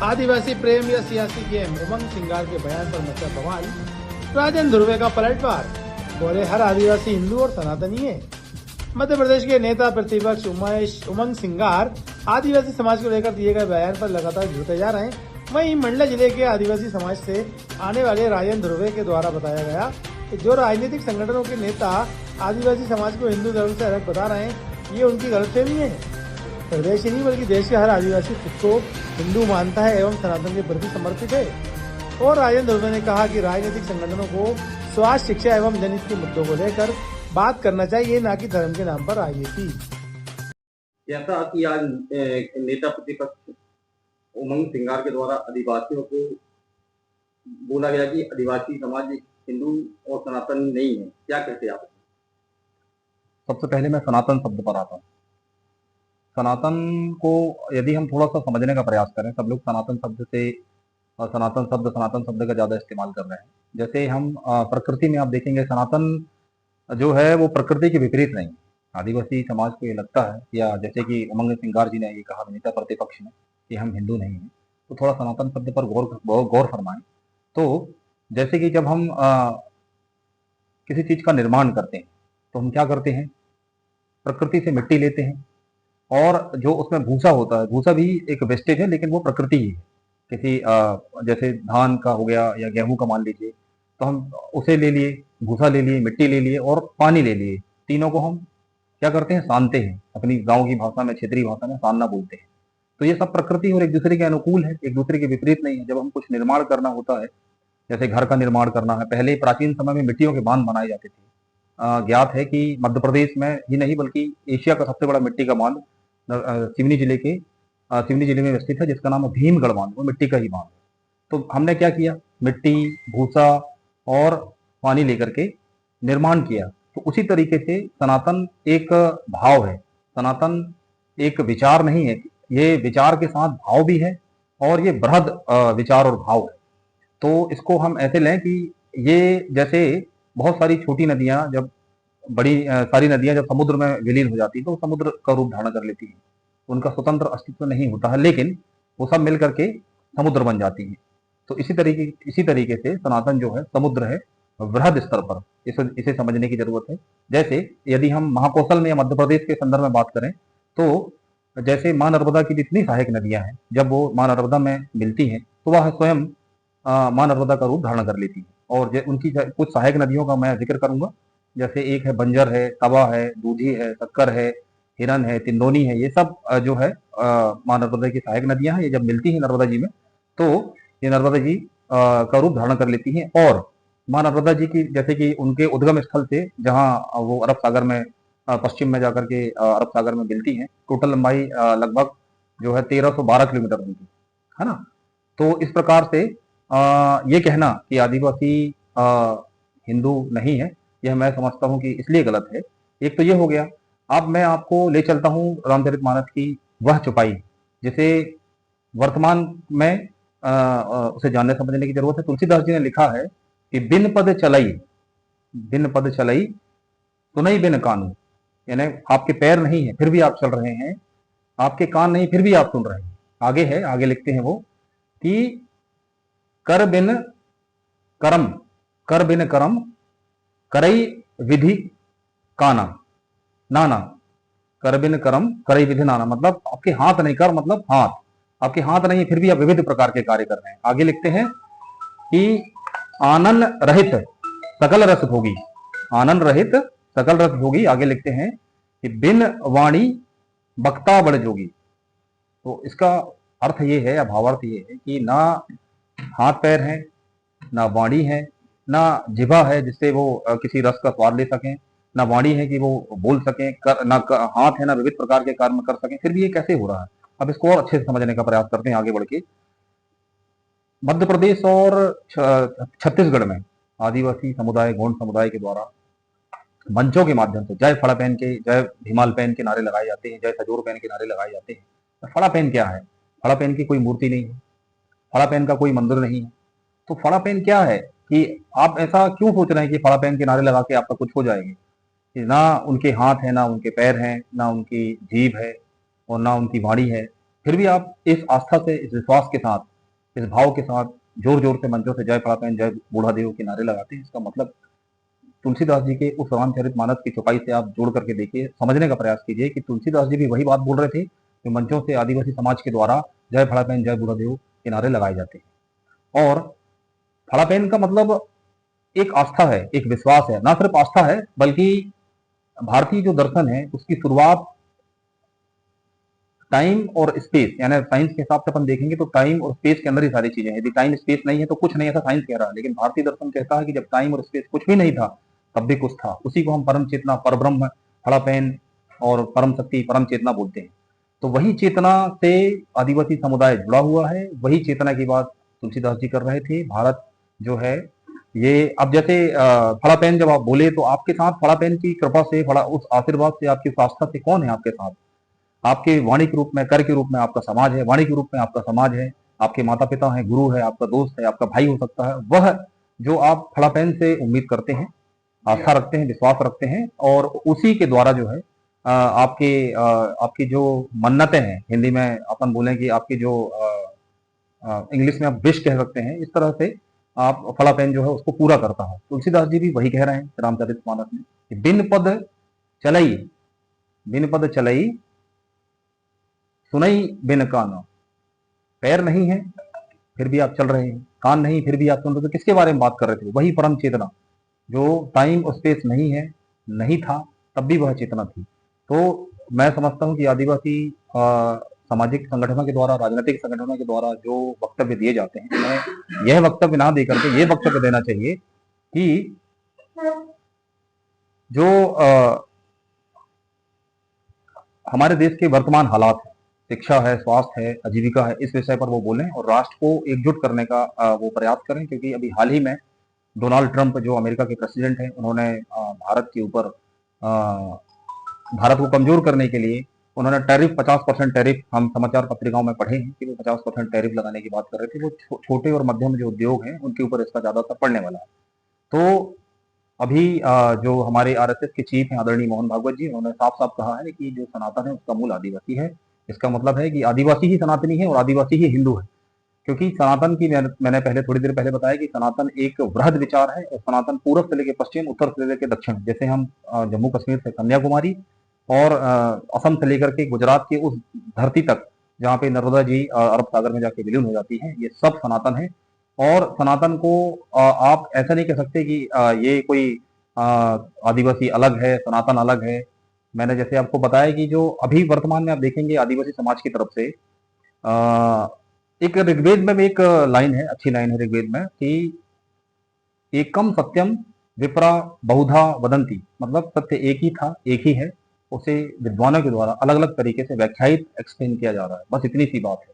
आदिवासी प्रेम या सियासी गेम, उमंग सिंगार के बयान पर मचा बवाल। राजन ध्रुवे का पलटवार, बोले हर आदिवासी हिंदू और सनातनी है। मध्य प्रदेश के नेता प्रतिपक्ष उमंग सिंगार आदिवासी समाज को लेकर दिए गए बयान पर लगातार जुड़ते जा रहे हैं। वहीं मंडला जिले के आदिवासी समाज से आने वाले राजन ध्रुवे के द्वारा बताया गया कि जो राजनीतिक संगठनों के नेता आदिवासी समाज को हिंदू धर्म से अलग बता रहे हैं, ये उनकी गलतफहमी है। प्रदेश ही नहीं बल्कि देश के हर आदिवासी खुद को हिंदू मानता है एवं सनातन के प्रति समर्पित है। और राजन ध्रुवे ने कहा कि राजनीतिक संगठनों को स्वास्थ्य, शिक्षा एवं जनहित के मुद्दों को लेकर बात करना चाहिए, न कि धर्म के नाम पर राजनीति। जैसा कि आज नेता प्रतिपक्ष उमंग सिंगार के द्वारा आदिवासियों को बोला गया कि आदिवासी समाज हिंदू और सनातन नहीं है, क्या कहते हैं आप? सबसे पहले मैं सनातन शब्द पर आता हूँ। सनातन को यदि हम थोड़ा सा समझने का प्रयास करें, सब लोग सनातन शब्द का ज्यादा इस्तेमाल कर रहे हैं। जैसे हम प्रकृति में आप देखेंगे, सनातन जो है वो प्रकृति के विपरीत नहीं। आदिवासी समाज को ये लगता है, या जैसे कि उमंग सिंगार जी ने ये कहा, नेता प्रतिपक्ष ने, कि हम हिंदू नहीं हैं, तो थोड़ा सनातन शब्द पर गौर फरमाएं। तो जैसे कि जब हम किसी चीज का निर्माण करते हैं तो हम क्या करते हैं, प्रकृति से मिट्टी लेते हैं, और जो उसमें भूसा होता है, भूसा भी एक वेस्टेज है लेकिन वो प्रकृति ही है। किसी जैसे धान का हो गया या गेहूं का मान लीजिए, तो हम उसे ले लिए, भूसा ले लिए, मिट्टी ले लिए और पानी ले लिए, तीनों को हम क्या करते हैं, सानते हैं। अपनी गांव की भाषा में, क्षेत्रीय भाषा में सानना बोलते हैं। तो ये सब प्रकृति और एक दूसरे के अनुकूल है, एक दूसरे के विपरीत नहीं है। जब हम कुछ निर्माण करना होता है, जैसे घर का निर्माण करना है, पहले प्राचीन समय में मिट्टियों के बांध बनाए जाते थे। ज्ञात है कि मध्य प्रदेश में ही नहीं बल्कि एशिया का सबसे बड़ा मिट्टी का बांध सिवनी जिले में स्थित है, जिसका नाम है भीमगढ़ बांध। वो मिट्टी का ही बांध है। तो हमने क्या किया, मिट्टी, भूसा और पानी लेकर के निर्माण किया। तो उसी तरीके से सनातन एक भाव है, सनातन एक विचार नहीं है, ये विचार के साथ भाव भी है, और ये बृहद विचार और भाव है। तो इसको हम ऐसे लें कि ये जैसे बहुत सारी छोटी नदियां, जब बड़ी सारी नदियां जब समुद्र में विलीन हो जाती है तो समुद्र का रूप धारण कर लेती है, उनका स्वतंत्र अस्तित्व नहीं होता है, लेकिन वो सब मिल करके समुद्र बन जाती है। तो इसी तरीके से सनातन जो है समुद्र है, वृहद स्तर पर इसे समझने की जरूरत है। जैसे यदि हम महाकौशल में या मध्य प्रदेश के संदर्भ में बात करें, तो जैसे माँ नर्मदा की जितनी सहायक नदियां हैं, जब वो माँ नर्मदा में मिलती हैं तो वह स्वयं माँ नर्मदा का रूप धारण कर लेती है। और उनकी कुछ सहायक नदियों का मैं जिक्र करूंगा। जैसे एक है बंजर है, तवा है, दूधी है, शक्कर है, हिरन है, तिंदोनी है। ये सब जो है माँ नर्मदा की सहायक नदियां हैं। ये जब मिलती हैं नर्मदा जी में तो ये नर्मदा जी का रूप धारण कर लेती हैं। और माँ नर्मदा जी की, जैसे कि उनके उद्गम स्थल से जहाँ वो अरब सागर में पश्चिम में जाकर के अरब सागर में मिलती हैं, टोटल लंबाई लगभग जो है 1312 किलोमीटर उनकी, है ना। तो इस प्रकार से ये कहना कि आदिवासी हिंदू नहीं है, यह मैं समझता हूं कि इसलिए गलत है। एक तो ये हो गया। अब मैं आपको ले चलता हूं रामचरितमानस की वह चौपाई, जिसे वर्तमान में उसे जानने समझने की जरूरत है। तुलसीदास जी ने लिखा है कि बिन पद चलई सुनई बिन कानू, यानी आपके पैर नहीं है फिर भी आप चल रहे हैं, आपके कान नहीं फिर भी आप सुन रहे हैं। आगे है, आगे लिखते हैं वो कि कर बिन करम करई विधि काना नाना। कर बिन करम करई विधि नाना, मतलब आपके हाथ नहीं, कर मतलब हाथ, आपके हाथ नहीं फिर भी आप विविध प्रकार के कार्य कर रहे हैं। आगे लिखते हैं कि आनंद रहित सकल रस भोगी, आनंद रहित सकल रस भोगी। आगे लिखते हैं कि बिन वाणी बक्ता बड़ जोगी। तो इसका अर्थ ये है या भावार्थ ये है कि ना हाथ पैर है, ना वाणी है, ना जिभा है जिससे वो किसी रस का स्वाद ले सकें, ना वाणी है कि वो बोल सकें, हाथ है ना विविध प्रकार के कर्म कर सकें, फिर भी ये कैसे हो रहा है। अब इसको और अच्छे से समझने का प्रयास करते हैं आगे बढ़ के। मध्य प्रदेश और छत्तीसगढ़ में आदिवासी समुदाय, गौंड समुदाय के द्वारा मंचों के माध्यम से जय फड़ा पहन के, जय भीमाल पहन के नारे लगाए जाते हैं, जय सजोर पहन के नारे लगाए जाते हैं। फड़ा पहन क्या है? फड़ा पहन की कोई मूर्ति नहीं है, फड़ा पहन का कोई मंदिर नहीं है। तो फड़ा पहन क्या है कि आप ऐसा क्यों सोच रहे हैं कि फड़ा पहन के नारे लगा के आपका कुछ हो जाएगी। ना उनके हाथ है, ना उनके पैर हैं, ना उनकी जीभ है और ना उनकी वाणी है, फिर भी आप इस आस्था से, इस विश्वास के साथ, इस भाव के साथ जोर जोर से मंचों से जय फड़ापेन जय बूढ़ा देव के नारे लगाते हैं। इसका मतलब तुलसीदास जी के उस रामचरितमानस की चौपाई से आप जोड़ करके देखिए, समझने का प्रयास कीजिए कि तुलसीदास जी भी वही बात बोल रहे थे जो मंचों से आदिवासी समाज के द्वारा जय फड़ापेन जय बूढ़ा देव के नारे लगाए जाते हैं। और फड़ापेन का मतलब एक आस्था है, एक विश्वास है, ना सिर्फ आस्था है बल्कि भारतीय जो दर्शन है उसकी शुरुआत टाइम और स्पेस, यानी साइंस के हिसाब से अपन देखेंगे तो टाइम और स्पेस के अंदर ही सारी चीजें हैं। यदि टाइम स्पेस नहीं है तो कुछ नहीं, ऐसा साइंस कह रहा है। लेकिन भारतीय दर्शन कहता है कि जब टाइम और स्पेस कुछ भी नहीं था तब भी कुछ था। उसी को हम परम चेतना, परब्रह्म, फड़ापेन और परम शक्ति, परम चेतना बोलते हैं। तो वही चेतना से आदिवासी समुदाय जुड़ा हुआ है, वही चेतना की बात तुलसीदास जी कर रहे थे। भारत जो है ये, अब जैसे फड़ापेन जब आप बोले तो आपके साथ फड़ापेन की कृपा से, उस आशीर्वाद से, आपकी उस आस्था से कौन है आपके साथ? आपके वाणी के रूप में, कर के रूप में आपका समाज है, वाणी के रूप में आपका समाज है, आपके माता पिता हैं, गुरु है, आपका दोस्त है, आपका भाई हो सकता है। वह जो आप फड़ापेन से उम्मीद करते हैं, आस्था रखते हैं, विश्वास रखते हैं, और उसी के द्वारा जो है आपकी जो मन्नतें हैं, हिंदी में अपन बोलें कि आपकी जो इंग्लिश में आप विश कह सकते हैं, इस तरह से आप फड़ापेन जो है उसको पूरा करता है। तुलसीदास जी भी वही कह रहे हैं रामचरितमानस में कि बिन पद चलई, बिन पद चलई सुनई बिन कान। पैर नहीं है फिर भी आप चल रहे हैं, कान नहीं फिर भी आप सुन रहे हो। तो किसके बारे में बात कर रहे थे? वही परम चेतना जो टाइम और स्पेस नहीं है, नहीं था, तब भी वह चेतना थी। तो मैं समझता हूँ कि आदिवासी सामाजिक संगठनों के द्वारा, राजनीतिक संगठनों के द्वारा जो वक्तव्य दिए जाते हैं, हमें यह वक्तव्य ना देकर के ये वक्तव्य देना चाहिए कि जो हमारे देश के वर्तमान हालात है, शिक्षा है, स्वास्थ्य है, आजीविका है, इस विषय पर वो बोलें और राष्ट्र को एकजुट करने का वो प्रयास करें। क्योंकि अभी हाल ही में डोनाल्ड ट्रंप जो अमेरिका के प्रेसिडेंट हैं, उन्होंने भारत के ऊपर, भारत को कमजोर करने के लिए उन्होंने टैरिफ, 50% टैरिफ, हम समाचार पत्रिकाओं में पढ़े हैं कि वो 50% टैरिफ लगाने की बात कर रहे थे। वो छोटे और मध्यम जो उद्योग हैं उनके ऊपर इसका ज्यादा असर पड़ने वाला है। तो अभी जो हमारे आरएसएस के चीफ हैं आदरणीय मोहन भागवत जी, उन्होंने साफ साफ कहा है कि जो सनातन है उसका मूल आदिवासी है। इसका मतलब है कि आदिवासी ही सनातनी है और आदिवासी ही हिंदू है। क्योंकि सनातन की, मैंने पहले थोड़ी देर पहले बताया कि सनातन एक वृहद विचार है और सनातन पूर्व से लेकर पश्चिम, उत्तर से लेकर दक्षिण, जैसे हम जम्मू कश्मीर से कन्याकुमारी और असम से लेकर के गुजरात के उस धरती तक जहाँ पे नर्मदा जी अरब सागर में जाके विलीन हो जाती है, ये सब सनातन है। और सनातन को आप ऐसा नहीं कह सकते कि ये कोई आदिवासी अलग है, सनातन अलग है। मैंने जैसे आपको बताया कि जो अभी वर्तमान में आप देखेंगे आदिवासी समाज की तरफ से एक ऋग्वेद में भी एक लाइन है, अच्छी लाइन है ऋग्वेद में कि एकम सत्यम विप्रा बहुधा वदंती, मतलब सत्य एक ही था, एक ही है, उसे विद्वानों के द्वारा अलग अलग तरीके से व्याख्यायित, एक्सप्लेन किया जा रहा है। बस इतनी सी बात है।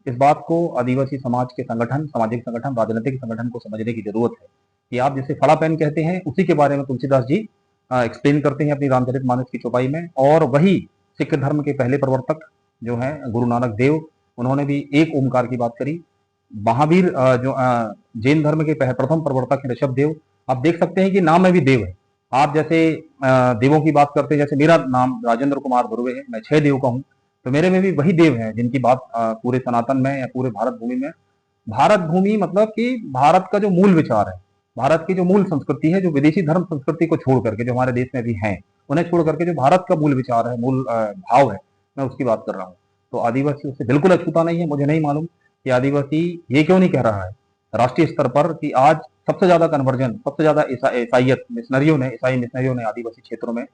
इस बात को आदिवासी समाज के संगठन, सामाजिक संगठन, राजनीतिक संगठन को समझने की जरूरत है कि आप जिसे फड़ापेन कहते हैं उसी के बारे में तुलसीदास जी एक्सप्लेन करते हैं अपनी रामचरितमानस की चौपाई में। और वही सिख धर्म के पहले प्रवर्तक जो हैं गुरु नानक देव, उन्होंने भी एक ओमकार की बात करी। महावीर जो जैन धर्म के प्रथम प्रवर्तक हैं ऋषभ देव, आप देख सकते हैं कि नाम में भी देव है। आप जैसे देवों की बात करते हैं, जैसे मेरा नाम राजेंद्र कुमार धुर्वे है, मैं 6 देव का हूँ, तो मेरे में भी वही देव हैं जिनकी बात पूरे सनातन में या पूरे भारत भूमि में, भारत भूमि मतलब कि भारत का जो मूल विचार है, भारत की जो मूल संस्कृति है, जो विदेशी धर्म संस्कृति को छोड़ करके जो हमारे देश में भी हैं, उन्हें छोड़ करके जो भारत का मूल विचार है, मूल भाव है, मैं उसकी बात कर रहा हूँ। तो आदिवासी उससे बिल्कुल अछूता नहीं है। मुझे नहीं मालूम कि आदिवासी ये क्यों नहीं कह रहा है राष्ट्रीय स्तर पर कि आज सबसे ज्यादा कन्वर्जन, सबसे ज्यादा ईसाइयत मिशनरियों ने, ईसाई मिशनरियों ने आदिवासी क्षेत्रों में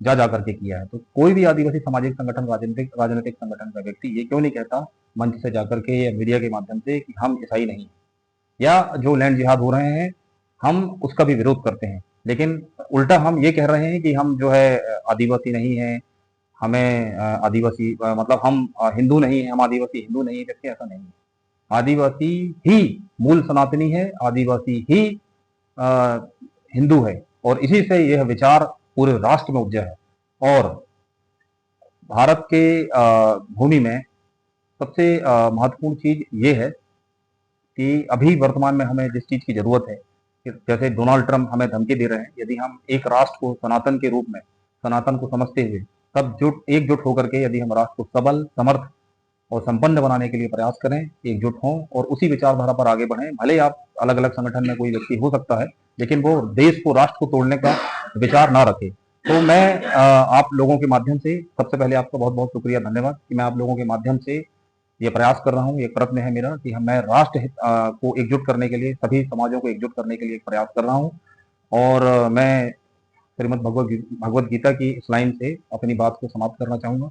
जा करके किया है। तो कोई भी आदिवासी सामाजिक संगठन, राजनीतिक संगठन का व्यक्ति ये क्यों नहीं कहता मंच से जाकर के या मीडिया के माध्यम से कि हम ईसाई नहीं, या जो लैंड जिहाद हो रहे हैं हम उसका भी विरोध करते हैं। लेकिन उल्टा हम ये कह रहे हैं कि हम जो है आदिवासी नहीं है, हमें आदिवासी मतलब हम हिंदू नहीं है, हम आदिवासी हिंदू नहीं है, जबकि ऐसा नहीं है। आदिवासी ही मूल सनातनी है, आदिवासी ही हिंदू है, और इसी से यह विचार पूरे राष्ट्र में उपजा है। और भारत के भूमि में सबसे महत्वपूर्ण चीज ये है कि अभी वर्तमान में हमें जिस चीज की जरूरत है, जैसे डोनाल्ड ट्रंप हमें धमकी दे रहे हैं, यदि हम एक राष्ट्र को सनातन के रूप में, सनातन को समझते हुए सब एकजुट होकर के यदि हम राष्ट्र को सबल, समर्थ और संपन्न बनाने के लिए प्रयास करें, एकजुट हों और उसी विचारधारा पर आगे बढ़ें। भले आप अलग अलग संगठन में कोई व्यक्ति हो सकता है, लेकिन वो देश को, राष्ट्र को तोड़ने का विचार ना रखे। तो मैं आप लोगों के माध्यम से सबसे पहले आपका बहुत बहुत शुक्रिया, धन्यवाद कि मैं आप लोगों के माध्यम से ये प्रयास कर रहा हूँ। एक प्रयत्न है मेरा कि मैं राष्ट्र हित को एकजुट करने के लिए, सभी समाजों को एकजुट करने के लिए एक प्रयास कर रहा हूँ। और मैं श्रीमद् भगवद गीता की इस लाइन से अपनी बात को समाप्त करना चाहूंगा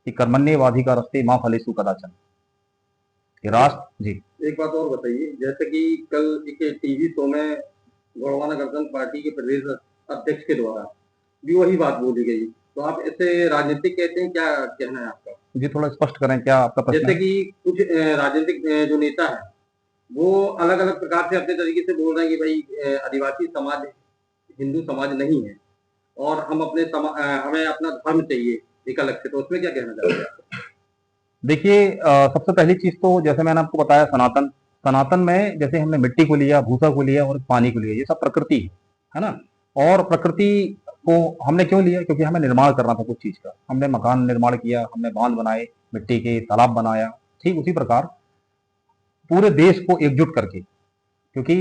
कि कर्मण्येवाधिकार रस्ते माँ फलेषु कदाचन। राष्ट्र जी एक बात और बताइए, जैसे कि कल एक टीवी शो में गोंडवाना गणतंत्र पार्टी के प्रदेश अध्यक्ष के द्वारा भी वही बात बोली गई, तो आप इसे राजनीतिक कहते हैं, क्या कहना है आपका? जी थोड़ा स्पष्ट करें, क्या आपका प्रश्न जैसे है? कि कुछ राजनीतिक जो नेता है वो अलग अलग प्रकार से अपने तरीके से बोल रहे हैं कि भाई आदिवासी समाज हिंदू समाज नहीं है और हम हमें अपना धर्म चाहिए एक अलग से, तो उसमें क्या कहना चाहते हैं? देखिए सबसे पहली चीज तो जैसे मैंने आपको बताया, सनातन में जैसे हमने मिट्टी को लिया, भूसा को लिया और पानी को लिया, ये सब प्रकृति है ना। और प्रकृति को हमने क्यों लिया? क्योंकि हमें निर्माण करना था कुछ चीज का। हमने मकान निर्माण किया, हमने बांध बनाए, मिट्टी के तालाब बनाया। ठीक उसी प्रकार पूरे देश को एकजुट करके, क्योंकि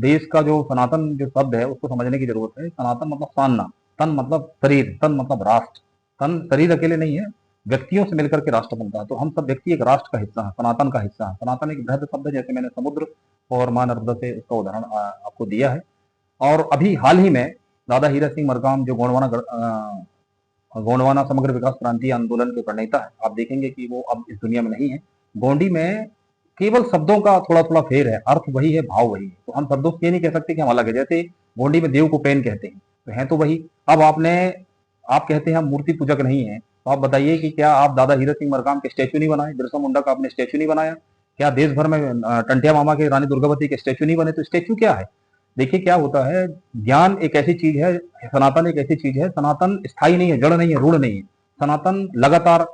देश का जो सनातन जो शब्द है उसको समझने की जरूरत है। सनातन मतलब सानना, तन मतलब शरीर, तन मतलब राष्ट्र। तन शरीर अकेले नहीं है, व्यक्तियों से मिलकर के राष्ट्र बनता है। तो हम सब व्यक्ति एक राष्ट्र का हिस्सा है, सनातन का हिस्सा है। सनातन एक बृहद शब्द है, जैसे मैंने समुद्र और मां नर्मदा से उसका उदाहरण आपको दिया है। और अभी हाल ही में दादा हीरा सिंह मरकाम जो गोंडवाना समग्र विकास क्रांति आंदोलन के प्रणेता है, आप देखेंगे कि वो अब इस दुनिया में नहीं है। गोंडी में केवल शब्दों का थोड़ा थोड़ा फेर है, अर्थ वही है, भाव वही है। तो हम शब्दों से ये नहीं कह सकते कि हम अलग है। जैसे गोंडी में देव को पेन कहते हैं, तो हैं तो वही। अब आप कहते हैं हम मूर्ति पूजक नहीं है, तो आप बताइए कि क्या आप दादा हीरा सिंह मरकाम के स्टैचू नहीं बनाए? बिरसा मुंडा का आपने स्टैचू नहीं बनाया? क्या देश भर में टंटिया मामा के, रानी दुर्गावती के स्टैचू नहीं बने? तो स्टैचू क्या है? देखिए क्या होता है, ज्ञान एक ऐसी चीज है, सनातन एक ऐसी चीज है। सनातन स्थायी नहीं है, जड़ नहीं है, रूढ़ नहीं है। सनातन लगातार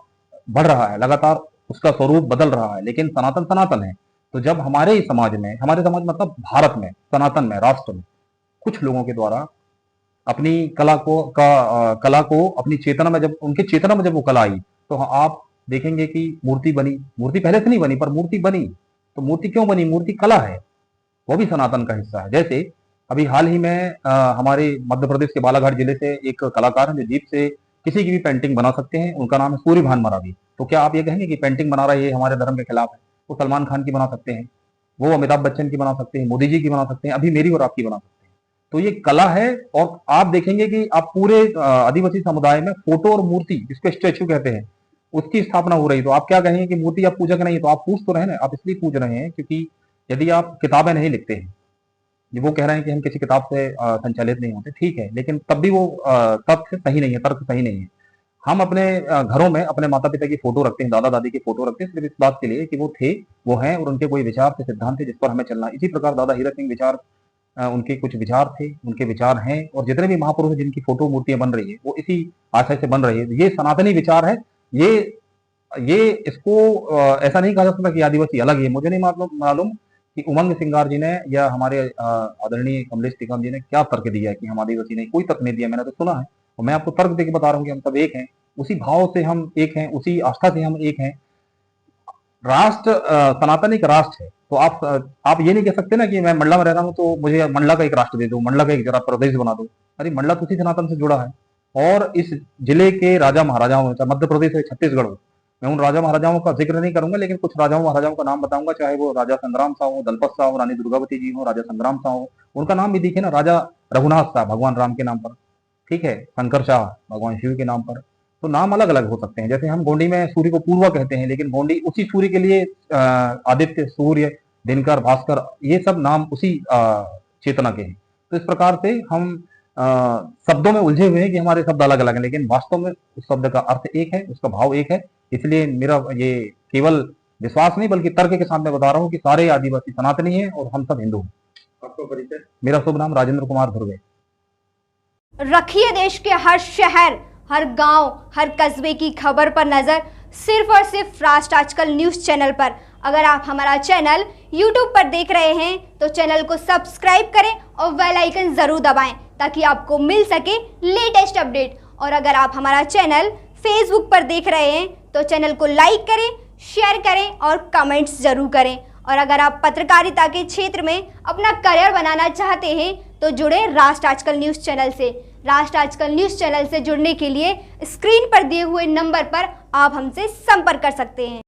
बढ़ रहा है, लगातार उसका स्वरूप बदल रहा है, लेकिन सनातन सनातन है। तो जब हमारे समाज मतलब भारत में, सनातन में, राष्ट्र में कुछ लोगों के द्वारा अपनी कला को अपनी चेतना में, जब उनकी चेतना में जब वो कला आई, तो आप देखेंगे कि मूर्ति बनी। मूर्ति पहले से नहीं बनी, पर मूर्ति बनी। तो मूर्ति क्यों बनी? मूर्ति कला है, वो भी सनातन का हिस्सा है। जैसे अभी हाल ही में हमारे मध्य प्रदेश के बालाघाट जिले से एक कलाकार है जो जीप से किसी की भी पेंटिंग बना सकते हैं, उनका नाम है सूर्यभान मरावी। तो क्या आप ये कहेंगे कि पेंटिंग बना रहा है ये हमारे धर्म के खिलाफ है? वो सलमान खान की बना सकते हैं, वो अमिताभ बच्चन की बना सकते हैं, मोदी जी की बना सकते हैं, अभी मेरी और आपकी बना सकते हैं। तो ये कला है। और आप देखेंगे कि आप पूरे आदिवासी समुदाय में फोटो और मूर्ति, जिसको स्टैचू कहते हैं, उसकी स्थापना हो रही। तो आप क्या कहेंगे कि मूर्ति आप पूजक नहीं? तो आप पूछ तो रहे ना, आप इसलिए पूछ रहे हैं क्योंकि यदि आप किताबें नहीं लिखते हैं, वो कह रहे हैं कि हम किसी किताब से संचालित नहीं होते, ठीक है, लेकिन तब भी वो तथ्य सही नहीं है, तर्क सही नहीं है। हम अपने घरों में अपने माता पिता की फोटो रखते हैं, दादा दादी की फोटो रखते हैं, सिर्फ इस बात के लिए कि वो थे, वो हैं और उनके कोई विचार थे, सिद्धांत थे जिस पर हमें चलना। इसी प्रकार दादा हीरा सिंह उनके कुछ विचार थे, उनके विचार हैं, और जितने भी महापुरुष जिनकी फोटो मूर्तियां बन रही है वो इसी आशय से बन रही है। ये सनातनी विचार है। ये इसको ऐसा नहीं कहा जा सकता कि आदिवासी अलग है। मुझे नहीं मालूम कि उमंग सिंगार जी ने या हमारे आदरणीय कमलेश टिकाम जी ने क्या तर्क दिया है कि हम आदिवासी नहीं। कोई तर्क नहीं दिया, मैंने तो सुना है और मैं आपको तर्क देके बता रहा हूँ कि हम सब एक हैं, उसी भाव से हम एक हैं, उसी आस्था से हम एक हैं। राष्ट्र सनातन एक राष्ट्र है। तो आप ये नहीं कह सकते ना कि मैं मंडला में रह रहा हूँ तो मुझे मंडला का एक राष्ट्र दे दो, मंडला का एक जरा प्रदेश बना दो। अरे मंडला तो उसी सनातन से जुड़ा है। और इस जिले के राजा महाराजाओं, चाहे मध्य प्रदेश है, छत्तीसगढ़ हो, मैं उन राजा महाराजाओं का जिक्र नहीं करूंगा, लेकिन कुछ राजाओं महाराजाओं का नाम बताऊंगा, चाहे वो राजा संग्राम साहु हो, दलपत साहु हो, रानी दुर्गावती जी हो, राजा संग्राम साहु हो। उनका नाम भी देखिए ना, राजा रघुनाथ शाह भगवान राम के नाम पर, ठीक है, शंकर शाह भगवान शिव के नाम पर। तो नाम अलग अलग हो सकते हैं। जैसे हम गोंडी में सूर्य को पूर्वा कहते हैं, लेकिन गोंडी उसी सूर्य के लिए आदित्य, सूर्य, दिनकर, भास्कर, ये सब नाम उसी चेतना के हैं। तो इस प्रकार से हम शब्दों में उलझे हुए हैं कि हमारे शब्द अलग अलग हैं, लेकिन वास्तव में उस शब्द का अर्थ एक है, उसका भाव एक है। इसलिए मेरा ये केवल विश्वास नहीं बल्कि तर्क के साथ मैं बता रहा हूँ कि सारे आदिवासी सनातनी हैं और हम सब हिंदू हैं। आपका परिचय? मेरा शुभ नाम राजेंद्र कुमार धुर्वे। रखिए देश के हर शहर, हर गांव, हर कस्बे की खबर पर नजर, सिर्फ और सिर्फ राष्ट्र आजकल न्यूज चैनल पर। अगर आप हमारा चैनल YouTube पर देख रहे हैं तो चैनल को सब्सक्राइब करें और बेल आइकन जरूर दबाएं ताकि आपको मिल सके लेटेस्ट अपडेट। और अगर आप हमारा चैनल Facebook पर देख रहे हैं तो चैनल को लाइक करें, शेयर करें और कमेंट्स जरूर करें। और अगर आप पत्रकारिता के क्षेत्र में अपना करियर बनाना चाहते हैं तो जुड़े राष्ट्र आजकल न्यूज़ चैनल से। राष्ट्र आजकल न्यूज़ चैनल से जुड़ने के लिए स्क्रीन पर दिए हुए नंबर पर आप हमसे संपर्क कर सकते हैं।